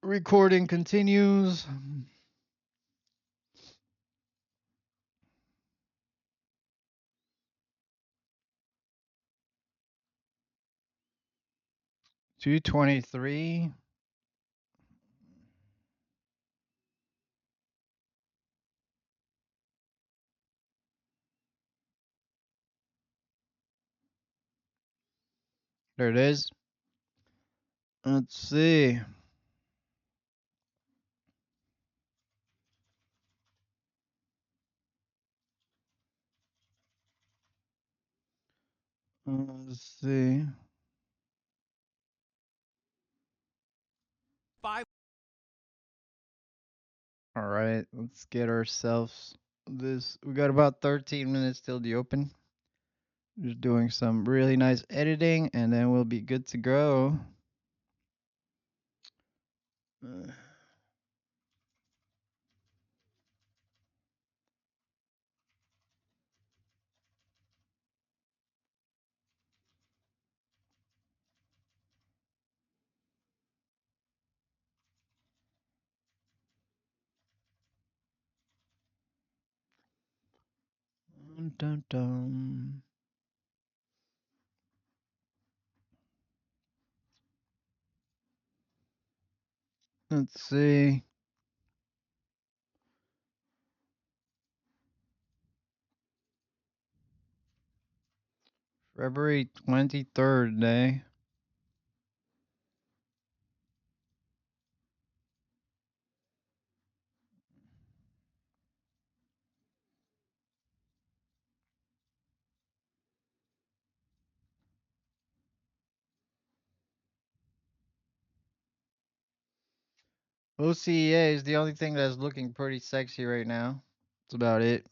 Recording continues. $223. There it is. Let's see. Let's see. All right, let's get ourselves this. We got about 13 minutes till the open. Just doing some really nice editing, and then we'll be good to go. Dun, dun, dun. Let's see. February 23rd day. OCEA is the only thing that's looking pretty sexy right now. That's about it.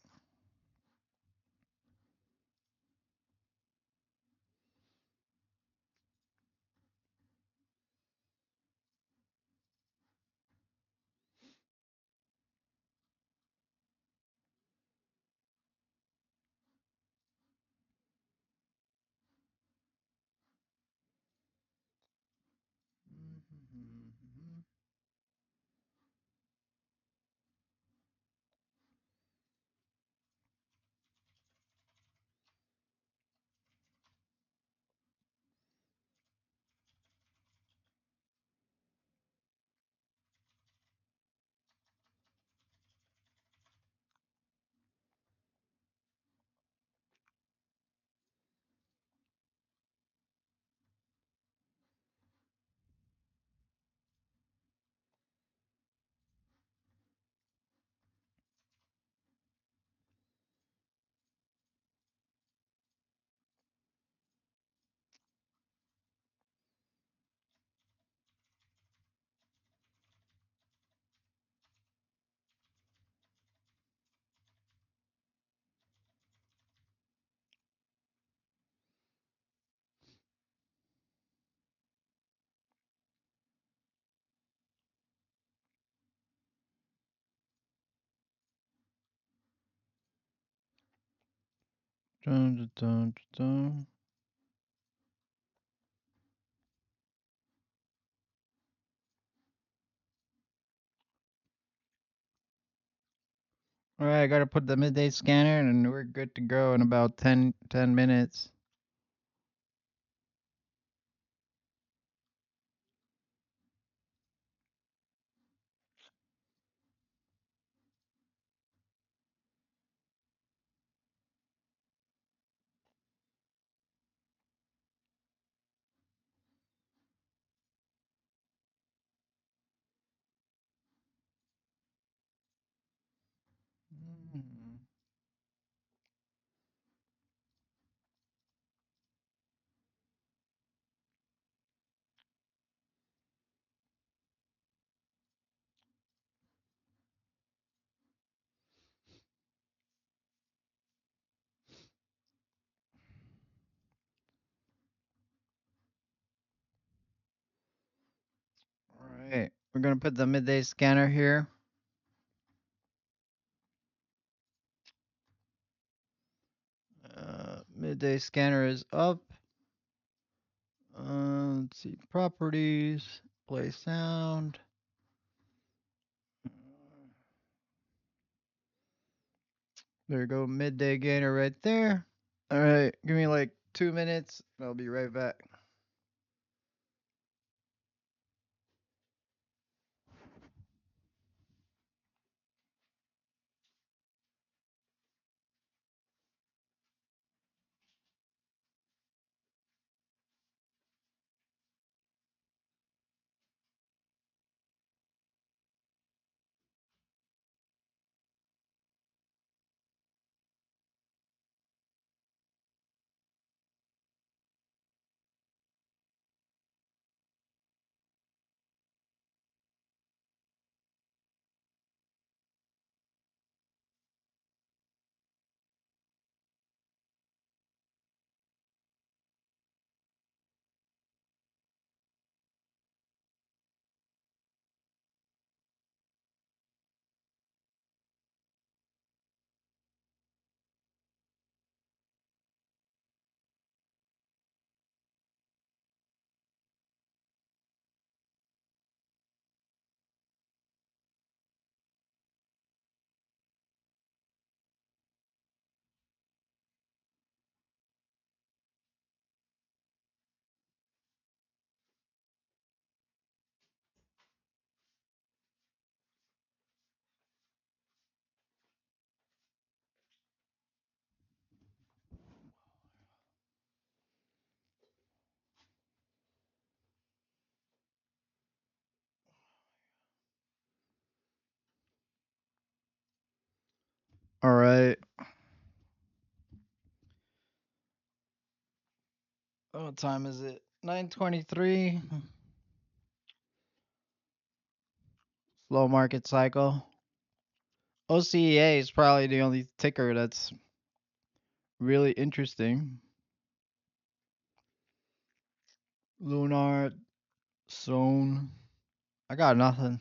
Dun, dun, dun, dun. All right, I gotta put the midday scanner and we're good to go in about 10 minutes. All right, we're gonna put the midday scanner here. Midday scanner is up. Let's see, properties, play sound. There you go, midday gainer right there. All right, give me like 2 minutes. I'll be right back. All right. What time is it? 9:23. Slow market cycle. OCEA is probably the only ticker that's really interesting. Lunar Zone. I got nothing.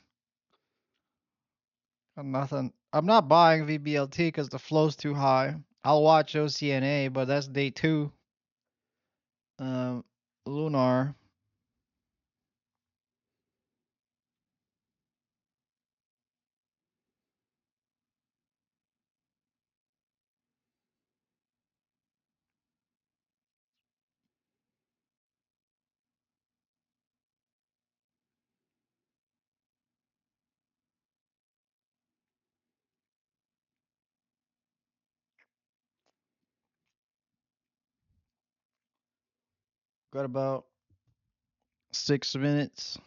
Got nothing. I'm not buying VBLT because the flow's too high. I'll watch OCNA, but that's day two. Um, Lunar. Got about 6 minutes.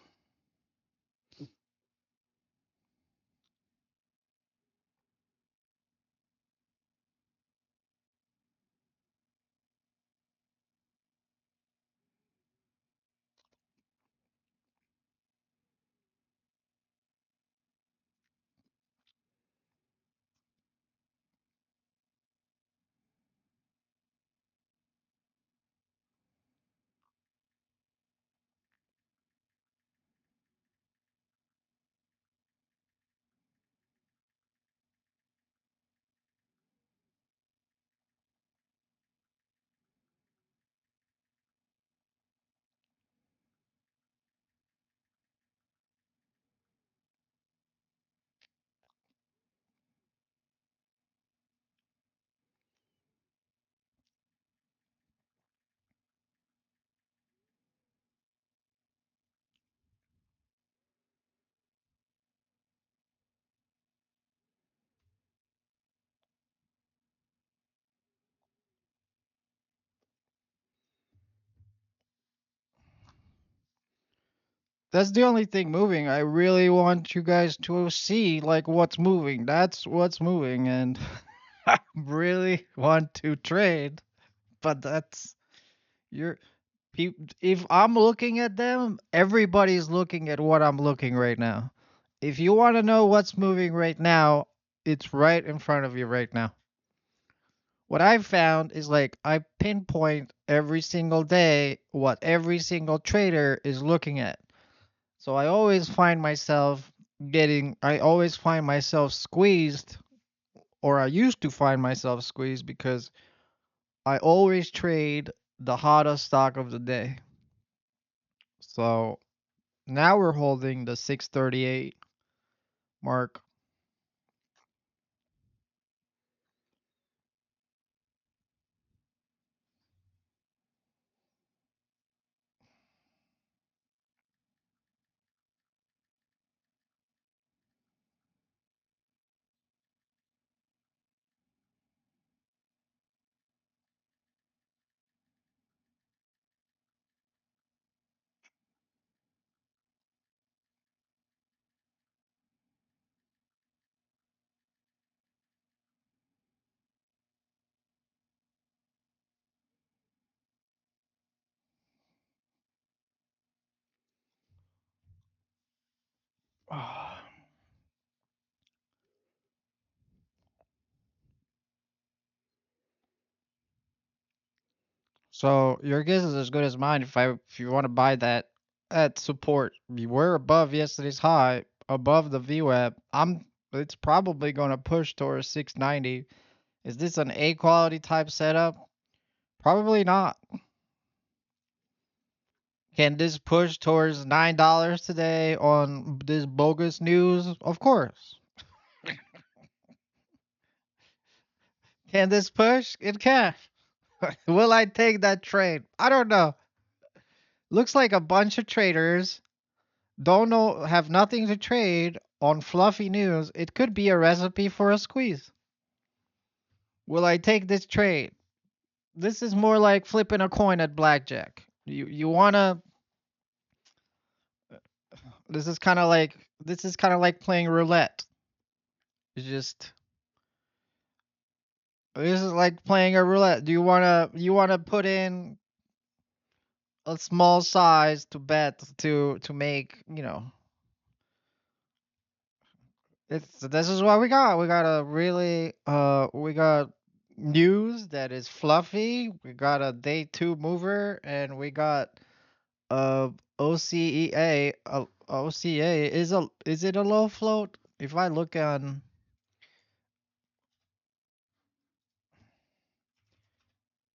That's the only thing moving. I really want you guys to see like what's moving. That's what's moving, and I really want to trade, but that's you're if I'm looking at them, everybody's looking at what I'm looking right now. If you want to know what's moving right now, it's right in front of you right now. What I've found is like I pinpoint every single day what every single trader is looking at. So I always find myself squeezed, or I used to find myself squeezed because I always trade the hottest stock of the day. So now we're holding the 638 mark. So your guess is as good as mine. If you want to buy that at support, we were above yesterday's high, above the VWAP. It's probably going to push towards 690. Is this an A quality type setup? Probably not. Can this push towards $9 today on this bogus news? Of course. Can this push? It can. Will I take that trade? I don't know. Looks like a bunch of traders don't know, have nothing to trade on fluffy news. It could be a recipe for a squeeze. Will I take this trade? This is more like flipping a coin at blackjack. You wanna this is kind of like playing roulette. It's just this is like playing a roulette. Do you wanna put in a small size to bet to make, this is what we got. We got a really we got news that is fluffy. We got a day two mover and we got uh OCEA. OCA is it a low float? If I look on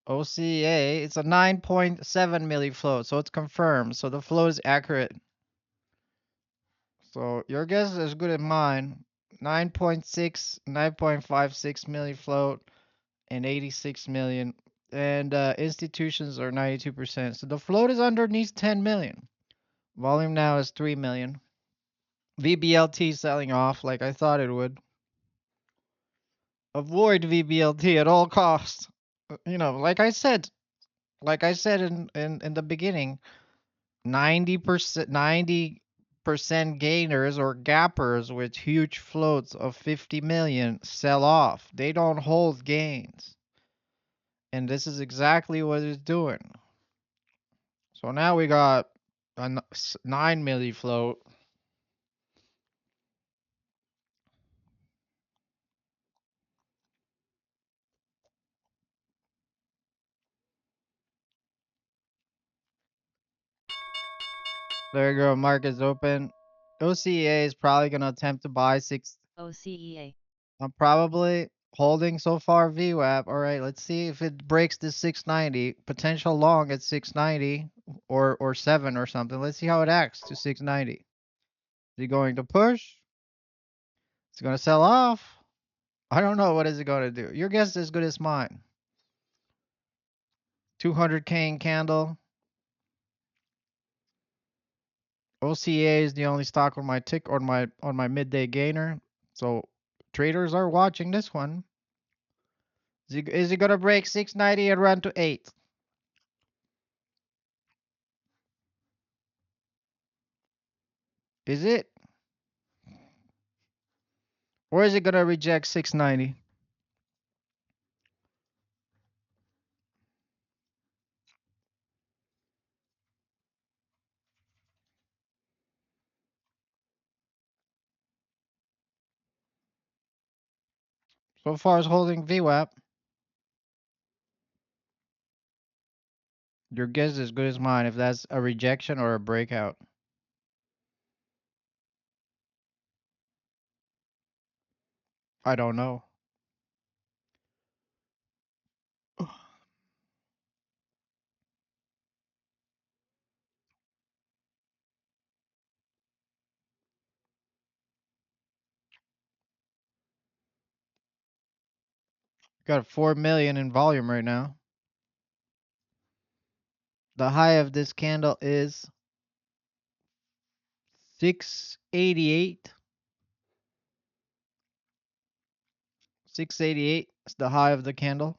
OCA, it's a 9.7 milli float, so it's confirmed. So the float is accurate. So your guess is as good as mine. 9.56 milli float and 86 million. And institutions are 92%. So the float is underneath 10 million. Volume now is 3 million. VBLT selling off like I thought it would. Avoid VBLT at all costs. Like I said in the beginning, 90% gainers or gappers with huge floats of 50 million sell off. They don't hold gains. And this is exactly what it's doing. So now we got a 9 milli float. There you go. Market's open. OCEA is probably going to attempt to buy six. OCEA. I'm probably holding so far VWAP. All right, let's see if it breaks the 690. Potential long at 690 or 7 or something. Let's see how it acts to 690. Is it going to push? Is it going to sell off? I don't know. What is it going to do? Your guess is as good as mine. 200K candle. OCA is the only stock on my tick on my midday gainer. So traders are watching this one. Is it gonna break 690 and run to 8? Is it? Or is it gonna reject 690? So far as holding VWAP. Your guess is as good as mine if that's a rejection or a breakout. I don't know. Got 4 million in volume right now. The high of this candle is 688. 688 is the high of the candle.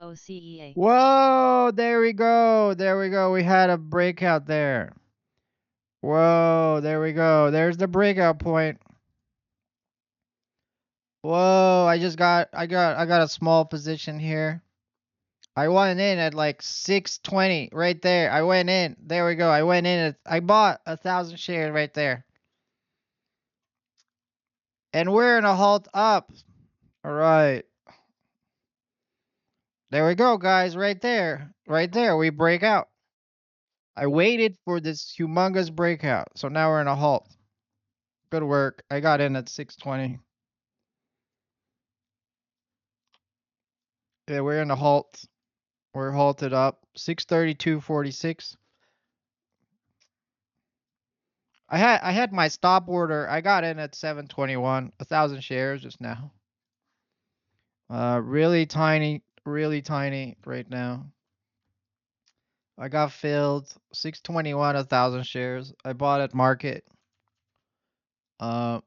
OCEA. Whoa, there we go. There we go. We had a breakout there. Whoa, there we go. There's the breakout point. Whoa, I got a small position here. I went in at like 620 right there. I went in. There we go. I went in I bought 1,000 shares right there. And we're in a halt up. All right. There we go, guys. Right there. Right there. We break out. I waited for this humongous breakout. So now we're in a halt. Good work. I got in at 620. Yeah, we're in a halt. We're halted up. 632.46. I had my stop order. I got in at 721. 1,000 shares just now. Really tiny right now. I got filled 621, 1,000 shares. I bought at market. Uh,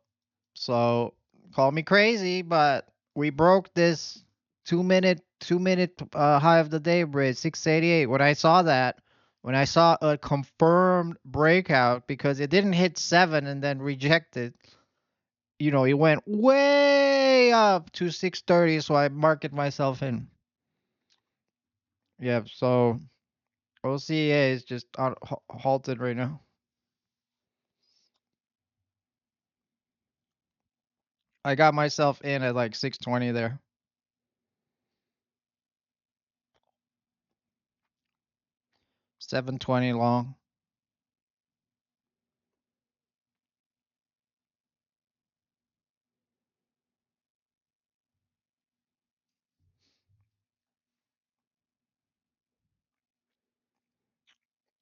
so call me crazy, but we broke this 2 minute high of the day bridge 688. When I saw a confirmed breakout because it didn't hit 7 and then rejected, it went way up to 630, so I market myself in. Yeah, so OCA is just halted right now. I got myself in at like 620 there. 720 long.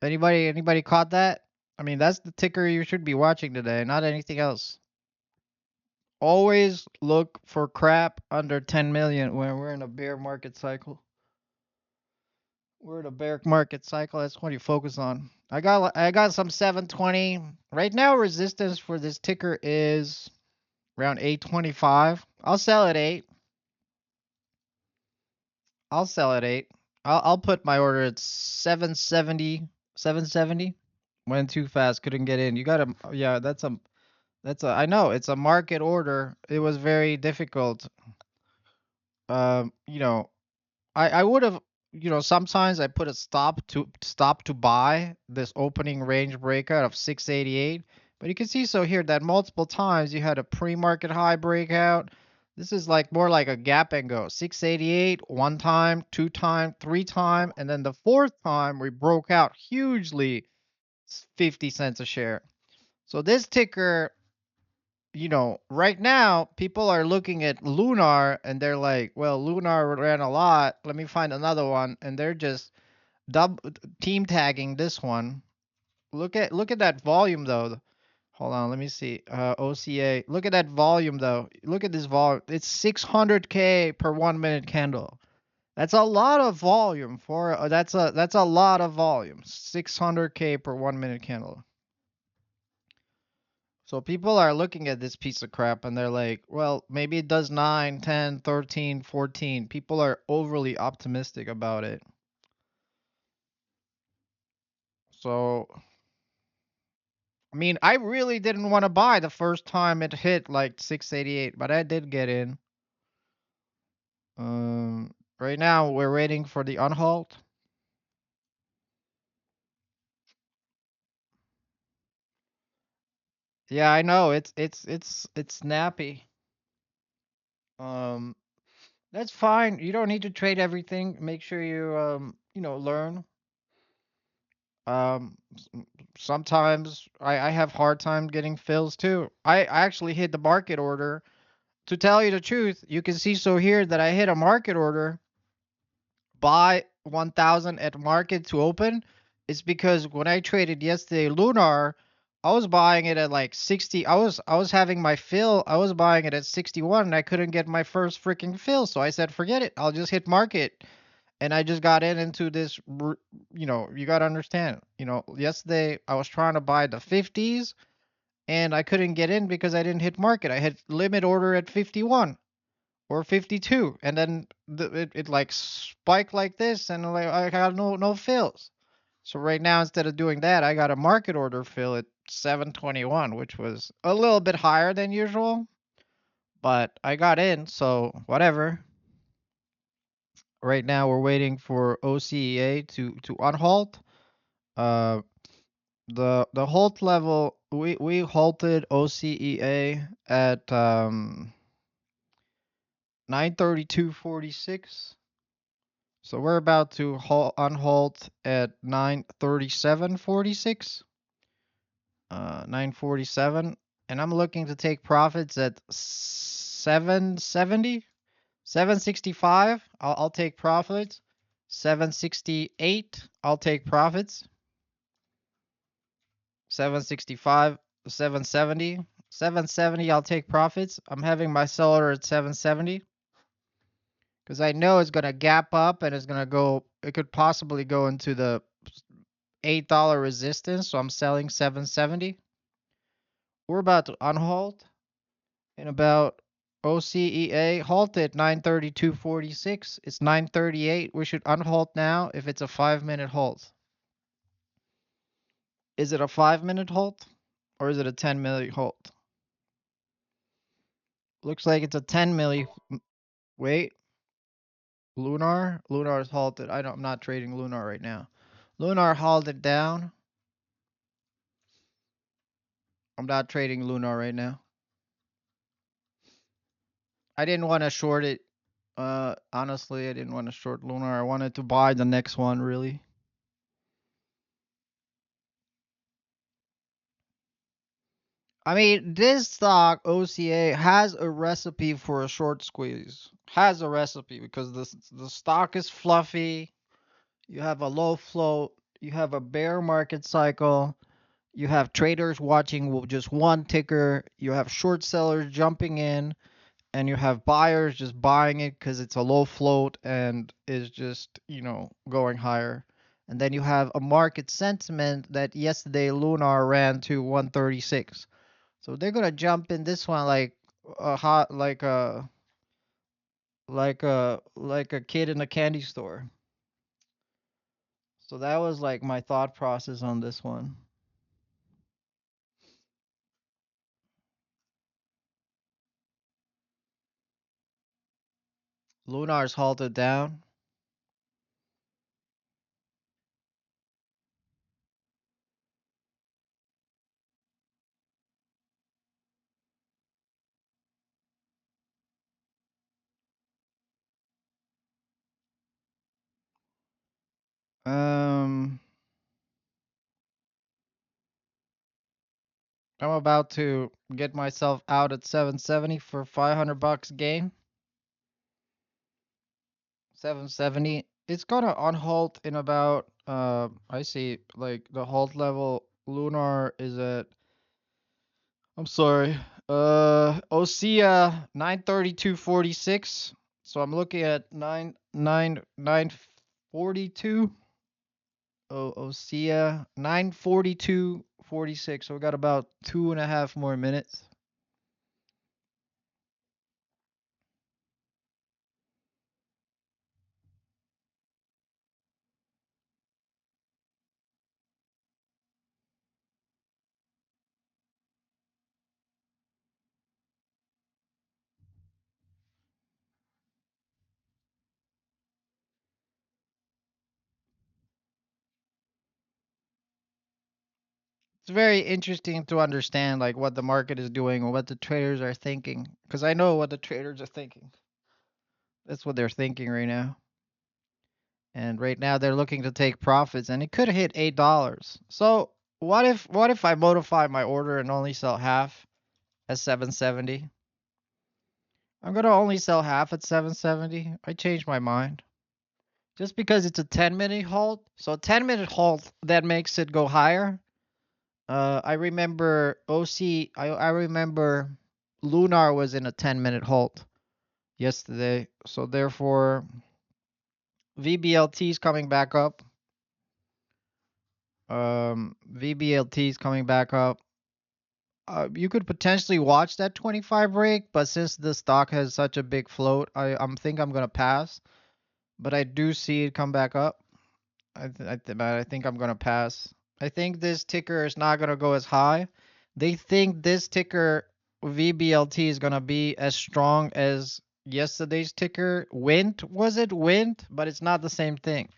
Anybody caught that? I mean, that's the ticker you should be watching today, not anything else. Always look for crap under 10 million when we're in a bear market cycle. We're in a bear market cycle. That's what you focus on. I got some 720. Right now resistance for this ticker is around 825. I'll sell at 8. I'll sell at 8. I'll put my order at 770. 770. Went too fast, couldn't get in. You got to Yeah, that's a I know, it's a market order. It was very difficult. Um, you know, I would have, sometimes I put a stop to buy this opening range breakout of 688. But you can see so here that multiple times you had a pre-market high breakout. This is like more like a gap and go. 688, one time, two time, three time, and then the fourth time we broke out hugely, 50 cents a share. So this ticker, right now people are looking at Lunar and they're like, well, Lunar ran a lot. Let me find another one, and they're just team tagging this one. Look at that volume though. Hold on, let me see. OCA. Look at that volume though. Look at this volume. It's 600K per 1 minute candle. That's a lot of volume for that's a lot of volume. 600K per 1 minute candle. So people are looking at this piece of crap and they're like, well, maybe it does 9, 10, 13, 14. People are overly optimistic about it. So, I mean, I really didn't want to buy the first time it hit like 688, but I did get in. Right now we're waiting for the unhalt. Yeah, I know. It's snappy. Um, that's fine. You don't need to trade everything. Make sure you learn. Um, Sometimes I have hard time getting fills too. I actually hit the market order. To tell you the truth, you can see so here that I hit a market order, buy 1,000 at market to open. It's because when I traded yesterday Lunar, I was buying it at like 60. I was having my fill. I was buying it at 61 and I couldn't get my first freaking fill. So I said, forget it. I'll just hit market. And I just got into this, you got to understand, yesterday I was trying to buy the 50s and I couldn't get in because I didn't hit market. I had limit order at 51 or 52, and then it like spiked like this, and like I got no fills. So right now, instead of doing that, I got a market order fill at 721, which was a little bit higher than usual, but I got in, so whatever. Right now we're waiting for OCEA to unhalt. Uh, the halt level, we halted OCEA at 932.46. So we're about to unhalt at 937.46. 947, and I'm looking to take profits at 770, 765. I'll take profits. 768. I'll take profits. 765, 770, 770. I'll take profits. I'm having my seller at 770 because I know it's gonna gap up and it's gonna go. It could possibly go into the $8 resistance, so I'm selling 770. We're about to unhalt. In about OCEA halted 932.46. It's 938. We should unhalt now if it's a 5-minute halt. Is it a 5-minute halt or is it a 10-minute halt? Looks like it's a 10 milli. Wait, Lunar is halted. I'm not trading Lunar right now. Lunar halted down. I'm not trading Lunar right now. I didn't want to short it. Honestly, I didn't want to short Lunar. I wanted to buy the next one really. I mean, this stock OCA has a recipe for a short squeeze. Has a recipe because the stock is fluffy. You have a low float. You have a bear market cycle. You have traders watching with just one ticker. You have short sellers jumping in, and you have buyers just buying it because it's a low float and is just going higher. And then you have a market sentiment that yesterday Lunar ran to 136. So they're gonna jump in this one like a hot like a kid in a candy store. So that was like my thought process on this one. Lunar's halted down. Um, I'm about to get myself out at 770 for 500 bucks gain. 770. It's gonna unhalt in about I see like the halt level Lunar is at, I'm sorry. Osea 932.46. So I'm looking at 942. Oh, Osea 942.46. So we got about 2.5 more minutes. It's very interesting to understand like what the market is doing or what the traders are thinking. Because I know what the traders are thinking. That's what they're thinking right now. And right now they're looking to take profits and it could hit $8. So what if I modify my order and only sell half at 770? I'm gonna only sell half at 770. I changed my mind. Just because it's a 10-minute halt. So a 10-minute halt that makes it go higher. I remember I remember Lunar was in a 10-minute halt yesterday. So therefore VBLT is coming back up. VBLT is coming back up. You could potentially watch that 25 break, but since the stock has such a big float, I'm gonna pass. But I do see it come back up. But I think I'm gonna pass. I think this ticker is not gonna go as high. They think this ticker VBLT is gonna be as strong as yesterday's ticker. Wint, was it Wint? But it's not the same thing.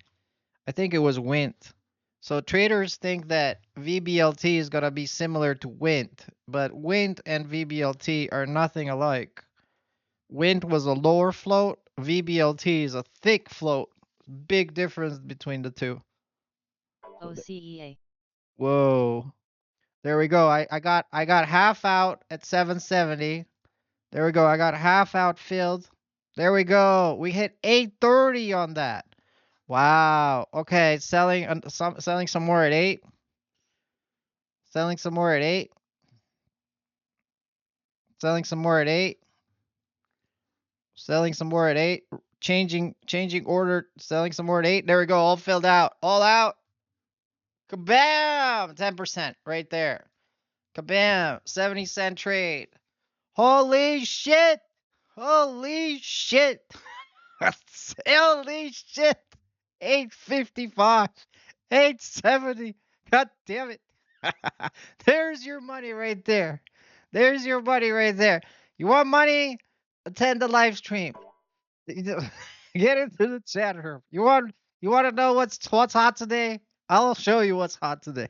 I think it was Wint. So traders think that VBLT is gonna be similar to Wint, but Wint and VBLT are nothing alike. Wint was a lower float. VBLT is a thick float. Big difference between the two. OCEA. Whoa. There we go. I got half out at 770. There we go. I got half out filled. There we go. We hit 830 on that. Wow. Okay, selling some more at 8. Selling some more at 8. Selling some more at 8. Selling some more at 8. Changing order. Selling some more at 8. There we go. All filled out. All out. Kabam! 10% right there. Kabam! 70-cent trade. Holy shit! Holy shit! Holy shit! 855, 870. God damn it. There's your money right there. There's your money right there. You want money? Attend the live stream. Get into the chat room. You want to know what's hot today? I'll show you what's hot today.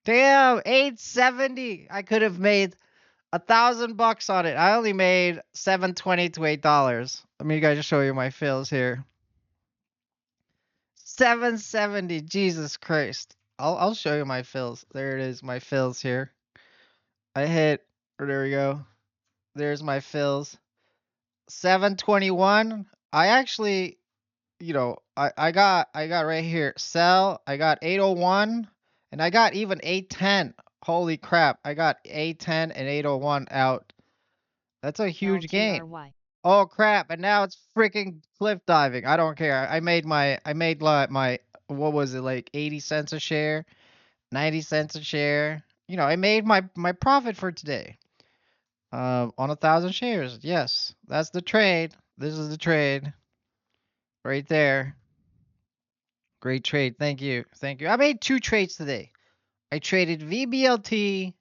Damn, 870. I could have made $1,000 on it. I only made $7.20 to $8. Let me guys just show you my fills here. 770. Jesus Christ. I'll show you my fills. There it is, my fills here. I hit. There we go. There's my fills. 721. I actually, I got right here. Sell. I got 801, and I got even 810. Holy crap! I got 810 and 801 out. That's a huge gain. LTRY. Oh crap! And now it's freaking cliff diving. I don't care. I made like my what was it, like 80 cents a share, 90 cents a share. I made my profit for today. On 1,000 shares. Yes, that's the trade. This is the trade right there. Great trade. Thank you. Thank you. I made 2 trades today. I traded VBLT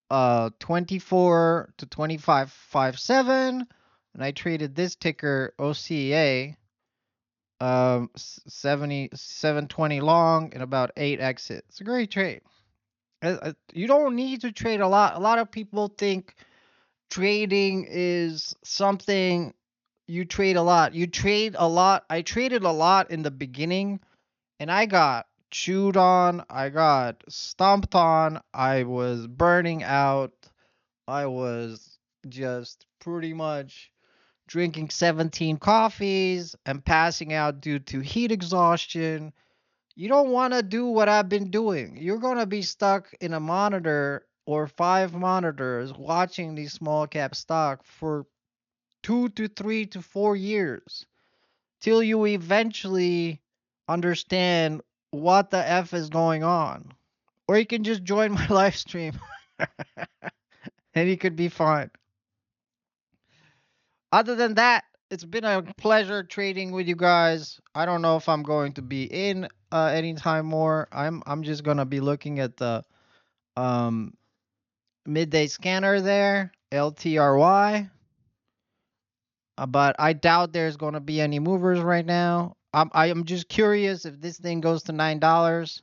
24 to 25.57, and I traded this ticker OCA 7720 long and about 8 exit. It's a great trade. You don't need to trade a lot. A lot of people think trading is something you trade a lot. You trade a lot. I traded a lot in the beginning, and I got chewed on. I got stomped on. I was burning out. I was just pretty much drinking 17 coffees and passing out due to heat exhaustion. You don't want to do what I've been doing. You're going to be stuck in a monitor or 5 monitors watching these small cap stock for 2 to 3 to 4 years till you eventually understand what the F is going on. Or you can just join my live stream and you could be fine. Other than that, it's been a pleasure trading with you guys. I don't know if I'm going to be in anytime more. I'm just gonna be looking at the um, midday scanner there, LTRY. But I doubt there's gonna be any movers right now. I am just curious if this thing goes to $9.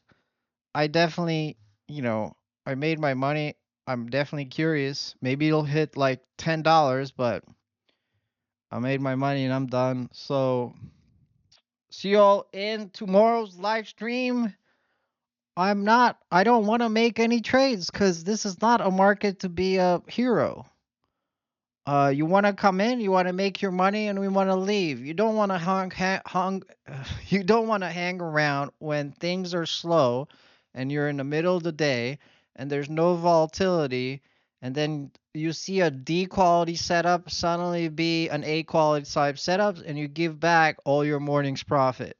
I definitely, you know, I made my money. I'm definitely curious. Maybe it'll hit like $10, but I made my money and I'm done. So see y'all in tomorrow's live stream. I don't want to make any trades because this is not a market to be a hero. You want to come in, you want to make your money, and we want to leave. You don't want to you don't want to hang around when things are slow, and you're in the middle of the day, and there's no volatility, and then you see a D quality setup suddenly be an A quality type setup, and you give back all your morning's profit.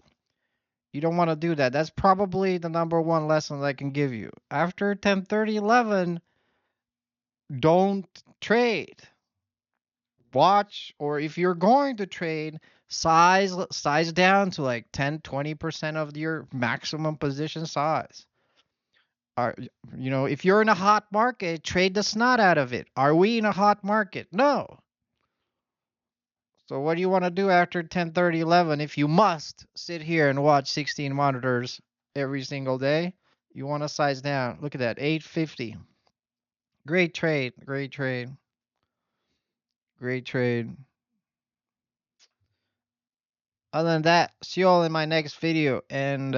You don't want to do that. That's probably the number one lesson that I can give you. After 10:30, 11, don't trade. Watch, or if you're going to trade, size down to like 10, 20% of your maximum position size. Are if you're in a hot market, trade the snot out of it. Are we in a hot market? No. So what do you want to do after 10:30, 11 if you must sit here and watch 16 monitors every single day? You want to size down. Look at that, 850. Great trade, great trade, great trade. Other than that, see you all in my next video, and